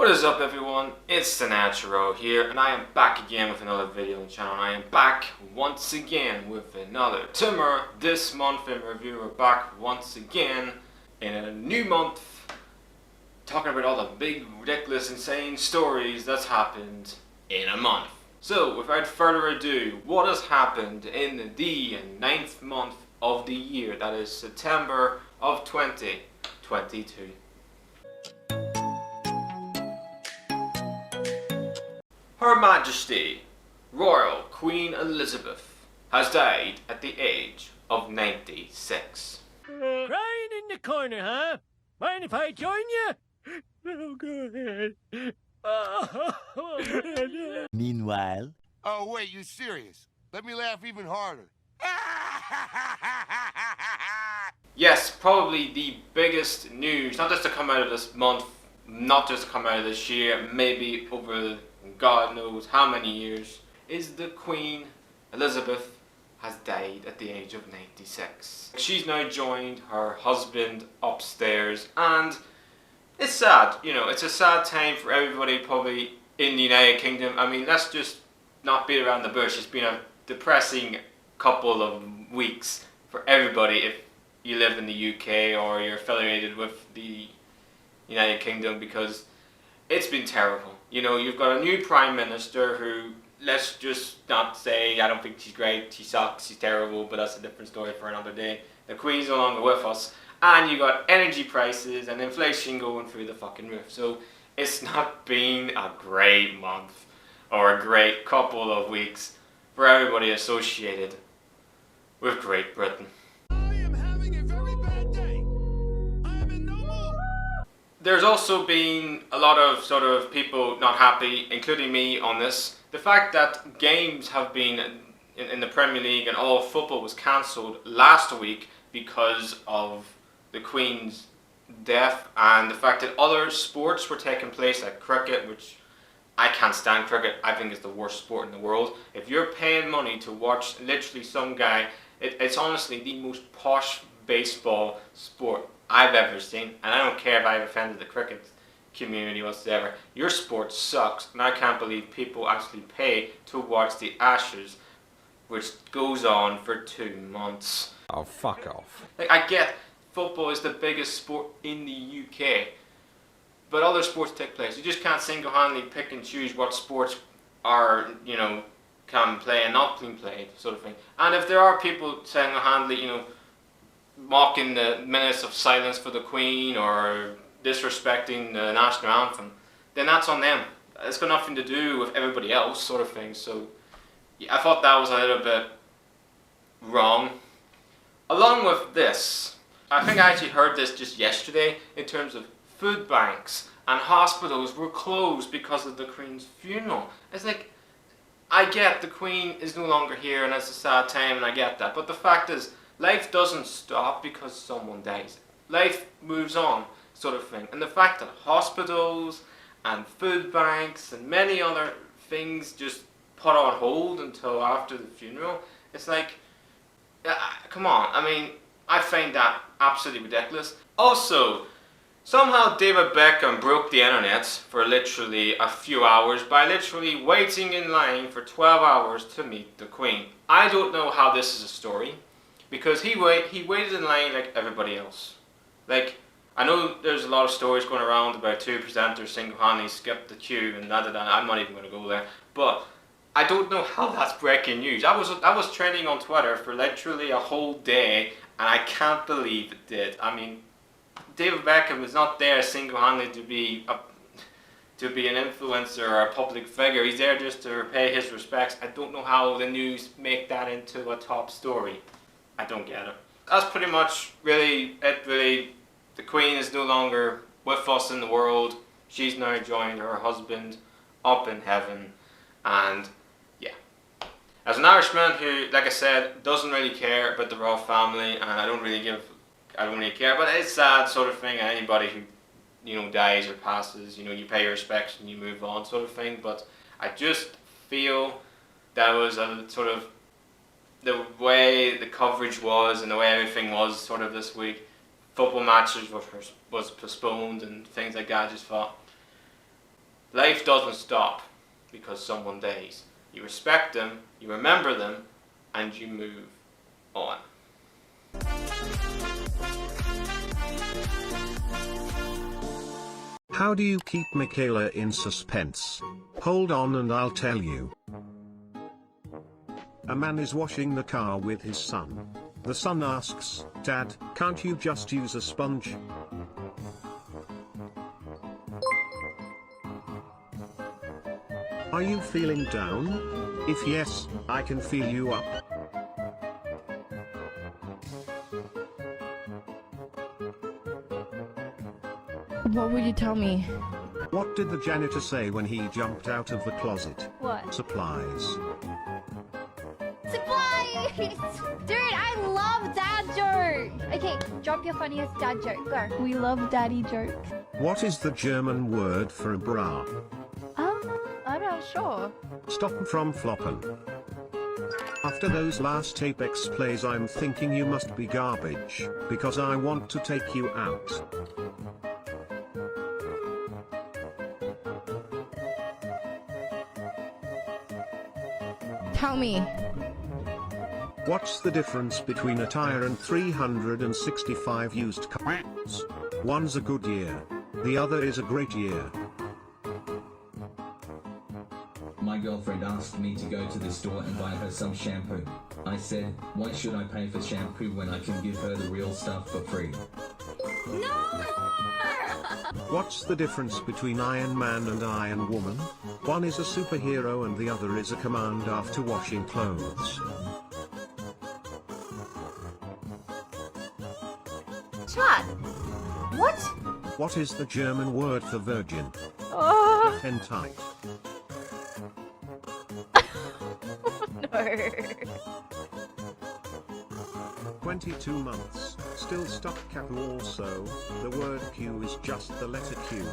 What is up everyone, it's TMIR here and I am back again with another video on the channel. I am back once again with another TMIR This Month In review. We're back once again in a new month talking about all the big, ridiculous, insane stories that's happened in a month. So without further ado, what has happened in the 9th month of the year, that is September of 2022. Her Majesty, Royal Queen Elizabeth, has died at the age of 96. Crying in the corner, huh? Mind if I join you? Oh, go ahead. Meanwhile... Oh, wait, you serious? Let me laugh even harder. Yes, probably the biggest news, not just to come out of this month, not just to come out of this year, maybe over God knows how many years, is the Queen Elizabeth has died at the age of 96. She's now joined her husband upstairs, and it's sad, you know, it's a sad time for everybody probably in the United Kingdom. I mean, let's just not beat around the bush. It's been a depressing couple of weeks for everybody if you live in the UK or you're affiliated with the United Kingdom, because it's been terrible. You know, you've got a new Prime Minister who, let's just not say, I don't think she's great, she sucks, she's terrible, but that's a different story for another day. The Queen's no longer with us, and you got energy prices and inflation going through the fucking roof. So it's not been a great month or a great couple of weeks for everybody associated with Great Britain. There's also been a lot of sort of people not happy, including me, on this. The fact that games have been in the Premier League and all football was cancelled last week because of the Queen's death, and the fact that other sports were taking place like cricket, which I can't stand cricket. I think it's the worst sport in the world. If you're paying money to watch literally some guy, it's honestly the most posh baseball sport I've ever seen, and I don't care if I've offended the cricket community whatsoever. Your sport sucks, and I can't believe people actually pay to watch the Ashes, which goes on for 2 months. Oh, fuck off. Like, I get football is the biggest sport in the UK, but other sports take place. You just can't single-handedly pick and choose what sports are, you know, can play and not being played, sort of thing. And if there are people single-handedly, you know, mocking the minutes of silence for the Queen or disrespecting the national anthem, then that's on them. It's got nothing to do with everybody else, sort of thing. So yeah, I thought that was a little bit wrong. Along with this, I think I actually heard this just yesterday, in terms of food banks and hospitals were closed because of the Queen's funeral. It's like, I get the Queen is no longer here and it's a sad time, and I get that, but the fact is, life doesn't stop because someone dies. Life moves on, sort of thing. And the fact that hospitals and food banks and many other things just put on hold until after the funeral, it's like, come on. I mean, I find that absolutely ridiculous. Also, somehow David Beckham broke the internet for literally a few hours by literally waiting in line for 12 hours to meet the Queen. I don't know how this is a story, because he waited in line like everybody else. Like, I know there's a lot of stories going around about 2 presenters single-handedly skipped the queue and da da da. I'm not even going to go there. But I don't know how that's breaking news. I was trending on Twitter for literally a whole day, and I can't believe it did. I mean, David Beckham is not there single-handedly to be an influencer or a public figure. He's there just to pay his respects. I don't know how the news make that into a top story. I don't get it. That's pretty much really it, really. The Queen is no longer with us in the world. She's now joined her husband up in heaven, and yeah. As an Irishman who, like I said, doesn't really care about the royal family, and I don't really care, but it's sad, sort of thing. Anybody who, you know, dies or passes, you know, you pay your respects and you move on, sort of thing. But I just feel that was a sort of, the way the coverage was and the way everything was sort of this week, football matches was postponed and things like that. I just thought Life doesn't stop because someone dies. You respect them, you remember them, and you move on. How do you keep Michaela in suspense? Hold on and I'll tell you. A man is washing the car with his son. The son asks, "Dad, can't you just use a sponge?" Are you feeling down? If yes, I can feel you up. What would you tell me? What did the janitor say when he jumped out of the closet? What? Supplies. Supplies! Dude, I love dad jokes! Okay, drop your funniest dad joke. Go. We love daddy jokes. What is the German word for a bra? I'm not sure. Stoppen from floppen. After those last Apex plays, I'm thinking you must be garbage, because I want to take you out. Tell me. What's the difference between a tire and 365 used cars? One's a good year. The other is a great year. My girlfriend asked me to go to the store and buy her some shampoo. I said, why should I pay for shampoo when I can give her the real stuff for free? No! What's the difference between Iron Man and Iron Woman? One is a superhero and the other is a command after washing clothes. Chat. What? What is the German word for virgin? Oh, Hentai. no. 22 months, still stuck cap. Also, the word Q is just the letter Q.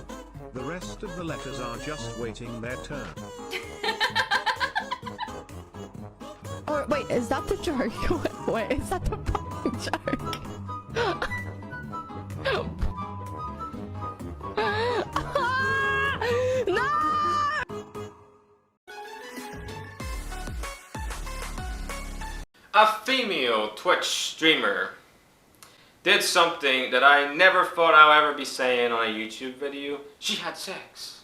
The rest of the letters are just waiting their turn. Oh, wait, is that the joke? Wait, is that the fucking joke? No! A female Twitch streamer did something that I never thought I would ever be saying on a YouTube video. She had sex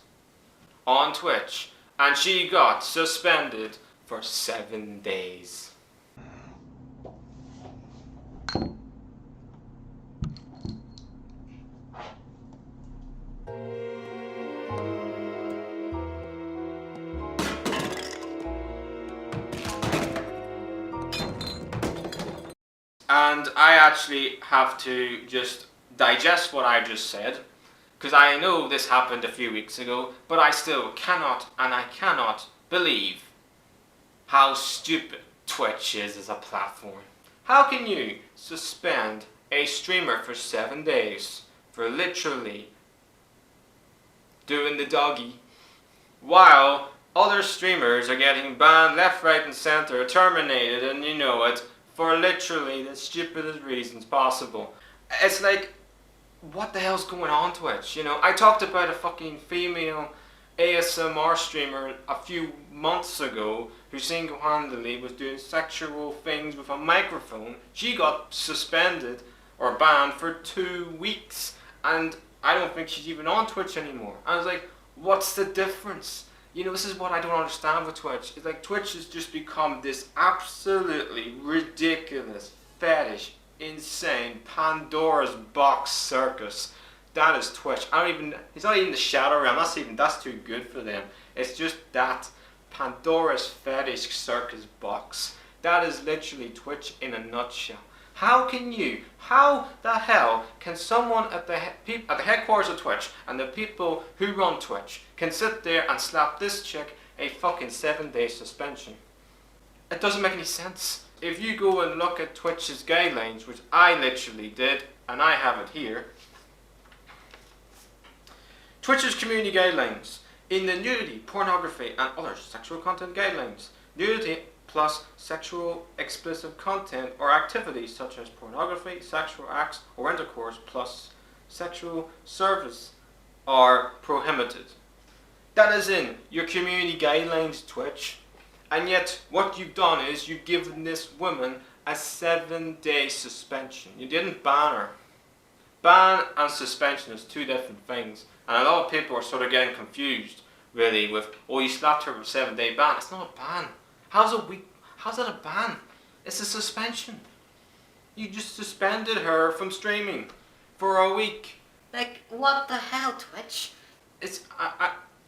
on Twitch and she got suspended for 7 days. And I actually have to just digest what I just said, because I know this happened a few weeks ago, but I still cannot believe how stupid Twitch is as a platform. How can you suspend a streamer for 7 days for literally doing the doggy, while other streamers are getting banned left, right and center, terminated, and you know it, for literally the stupidest reasons possible? It's like, what the hell's going on Twitch? You know, I talked about a fucking female ASMR streamer a few months ago who single-handedly was doing sexual things with a microphone. She got suspended or banned for 2 weeks, and I don't think she's even on Twitch anymore. I was like, what's the difference? You know, this is what I don't understand with Twitch. It's like Twitch has just become this absolutely ridiculous, fetish, insane, Pandora's box circus. That is Twitch. It's not even the shadow realm. That's too good for them. It's just that Pandora's fetish circus box. That is literally Twitch in a nutshell. How the hell can someone at the headquarters of Twitch and the people who run Twitch can sit there and slap this chick a fucking 7-day suspension? It doesn't make any sense. If you go and look at Twitch's guidelines, which I literally did, and I have it here, Twitch's community guidelines, in the nudity, pornography and other sexual content guidelines, nudity plus sexual explicit content or activities such as pornography, sexual acts or intercourse plus sexual service are prohibited. That is in your community guidelines, Twitch. And yet, what you've done is you've given this woman a 7-day suspension. You didn't ban her. Ban and suspension is two different things. And a lot of people are sort of getting confused, really, with, oh, you slapped her with a 7-day ban. It's not a ban. How's that a ban? It's a suspension. You just suspended her from streaming for a week. Like, what the hell, Twitch?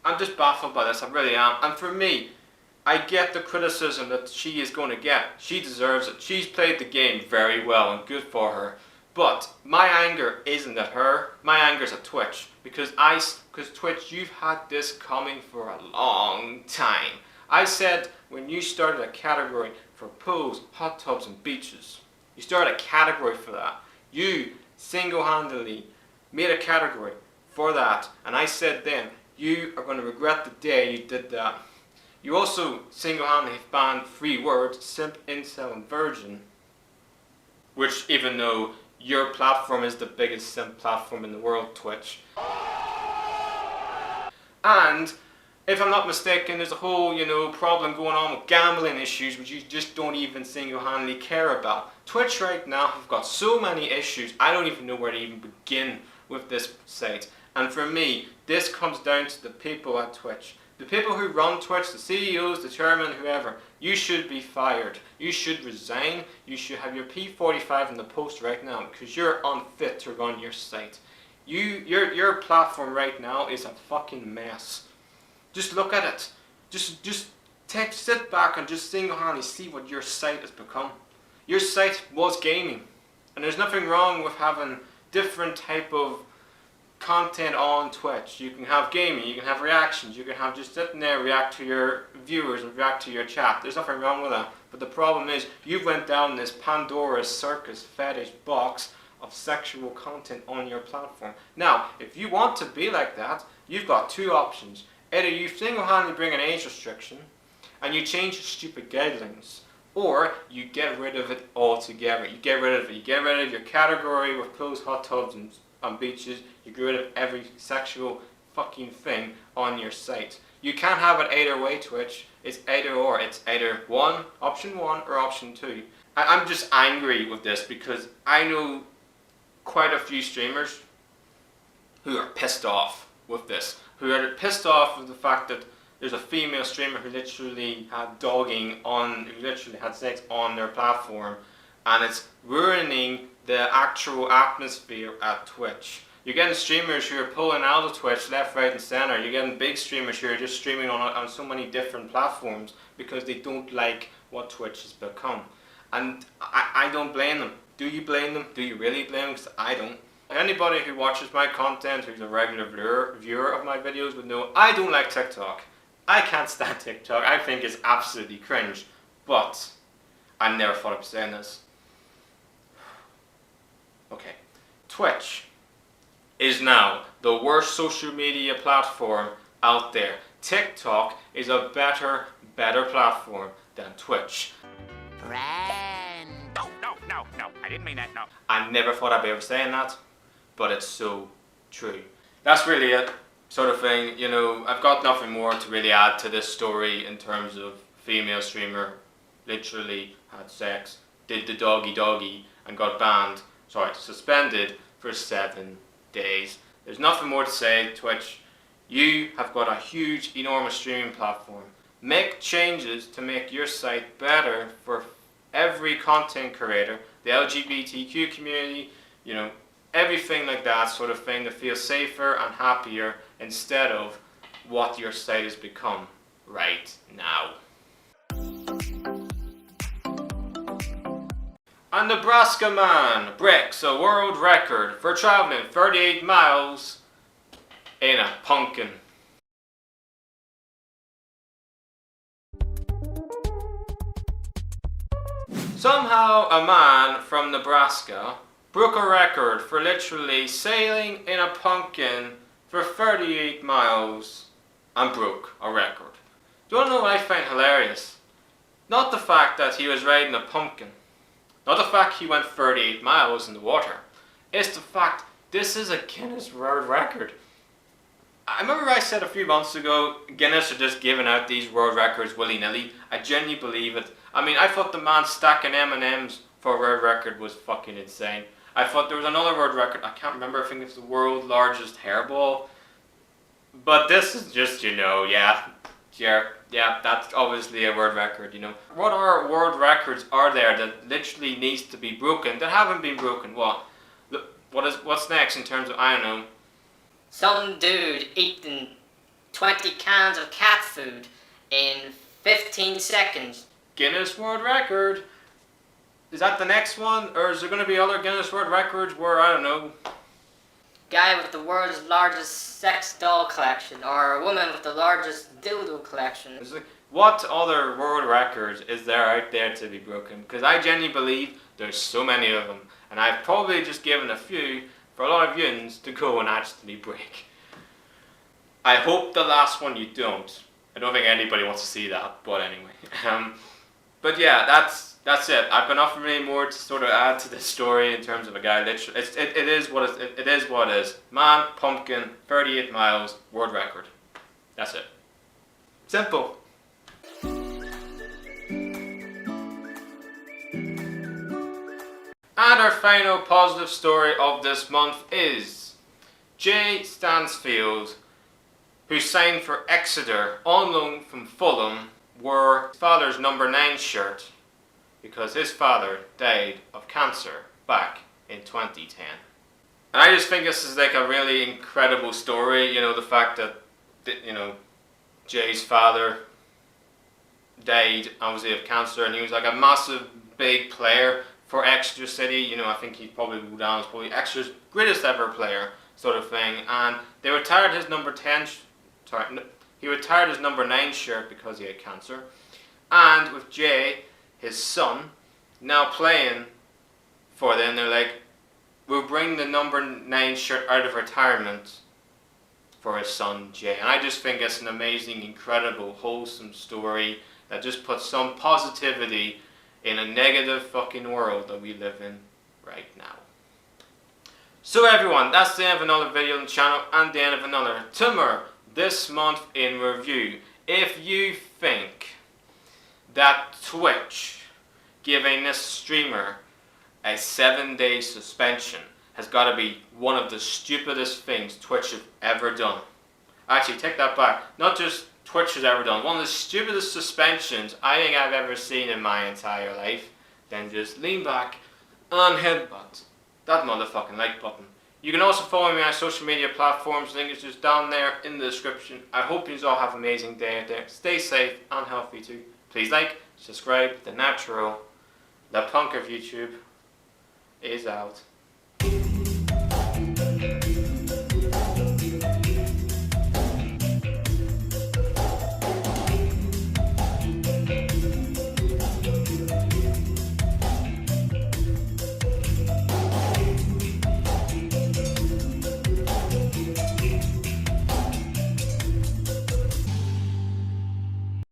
I'm just baffled by this, I really am. And for me, I get the criticism that she is going to get. She deserves it. She's played the game very well and good for her. But my anger isn't at her. My anger is at Twitch. Because Twitch, you've had this coming for a long time. I said when you started a category for pools, hot tubs and beaches, you started a category for that. You single-handedly made a category for that. And I said then, you are going to regret the day you did that. You also single-handedly banned 3 words, simp, incel and virgin. Which, even though your platform is the biggest simp platform in the world, Twitch. And, if I'm not mistaken, there's a whole, problem going on with gambling issues which you just don't even single-handedly care about. Twitch right now have got so many issues, I don't even know where to even begin with this site. And for me, this comes down to the people at Twitch. The people who run Twitch, the CEOs, the chairman, whoever, you should be fired. You should resign. You should have your P45 in the post right now because you're unfit to run your site. Your platform right now is a fucking mess. Just look at it. Just sit back and just single-handedly see what your site has become. Your site was gaming. And there's nothing wrong with having different type of content on Twitch. You can have gaming, you can have reactions, you can have just sitting there react to your viewers and react to your chat. There's nothing wrong with that. But the problem is you went down this Pandora's circus fetish box of sexual content on your platform. Now, if you want to be like that, you've got 2 options. Either you single-handedly bring an age restriction and you change the stupid guidelines, or you get rid of it altogether. You get rid of it. You get rid of your category with pools, hot tubs and beaches. You get rid of every sexual fucking thing on your site. You can't have it either way, Twitch. It's either or. It's either option 1 or option 2. I'm just angry with this because I know quite a few streamers who are pissed off with this. Who are pissed off with the fact that there's a female streamer who literally had who literally had sex on their platform, and it's ruining the actual atmosphere at Twitch. You're getting streamers who are pulling out of Twitch left, right and center. You're getting big streamers who are just streaming on so many different platforms because they don't like what Twitch has become. And I don't blame them. Do you blame them? Do you really blame them? Because I don't. Anybody who watches my content, who's a regular viewer of my videos would know I don't like TikTok. I can't stand TikTok. I think it's absolutely cringe. But I never thought of saying this. Okay. Twitch is now the worst social media platform out there. TikTok is a better platform than Twitch. Friend. No, I didn't mean that, no. I never thought I'd be ever saying that, but it's so true. That's really it, sort of thing. I've got nothing more to really add to this story in terms of female streamer literally had sex, did the doggy and got suspended for 7 days. There's nothing more to say, Twitch. You have got a huge, enormous streaming platform. Make changes to make your site better for every content creator, the LGBTQ community, everything like that sort of thing to feel safer and happier instead of what your site has become right now. A Nebraska man breaks a world record for traveling 38 miles in a pumpkin. Somehow a man from Nebraska broke a record for literally sailing in a pumpkin for 38 miles and broke a record. Do you want to know what I find hilarious? Not the fact that he was riding a pumpkin. Not the fact he went 38 miles in the water. It's the fact this is a Guinness World Record. I remember I said a few months ago, Guinness are just giving out these world records willy-nilly. I genuinely believe it. I mean, I thought the man stacking M&Ms for a world record was fucking insane. I thought there was another world record, I can't remember, I think it's the world's largest hairball. But this is just, yeah, that's obviously a world record, What are world records are there that literally needs to be broken, that haven't been broken? What's next in terms of, I don't know. Some dude eating 20 cans of cat food in 15 seconds. Guinness World Record. Is that the next one? Or is there going to be other Guinness World Records where, I don't know. Guy with the world's largest sex doll collection, or a woman with the largest dildo collection. What other world records is there out there to be broken? Because I genuinely believe there's so many of them. And I've probably just given a few for a lot of yins to go and actually break. I hope the last one you don't. I don't think anybody wants to see that, but anyway. But yeah, that's it. I've got nothing really more to sort of add to this story in terms of a guy. Literally, it is what it is. Man, pumpkin, 38 miles, world record. That's it. Simple. And our final positive story of this month is Jay Stansfield, who signed for Exeter on loan from Fulham, wore his father's number 9 shirt because his father died of cancer back in 2010. And I just think this is like a really incredible story, the fact that, Jay's father died obviously of cancer, and he was like a massive, big player for Exeter City. I think he'd probably go down as probably Exeter's greatest ever player, sort of thing. And they retired his he retired his number 9 shirt because he had cancer. And with Jay, his son, now playing for them, they're like, we'll bring the number 9 shirt out of retirement for his son Jay. And I just think it's an amazing, incredible, wholesome story that just puts some positivity in a negative fucking world that we live in right now. So everyone, that's the end of another video on the channel and the end of another TMIR This Month In review. If you think that Twitch giving this streamer a 7-day suspension has got to be one of the stupidest things Twitch have ever done. Actually, take that back. Not just Twitch has ever done. One of the stupidest suspensions I think I've ever seen in my entire life. Then just lean back and headbutt that motherfucking like button. You can also follow me on social media platforms. Link is just down there in the description. I hope you all have an amazing day out there. Stay safe and healthy too. Please like, subscribe. The natural, the punk of YouTube is out.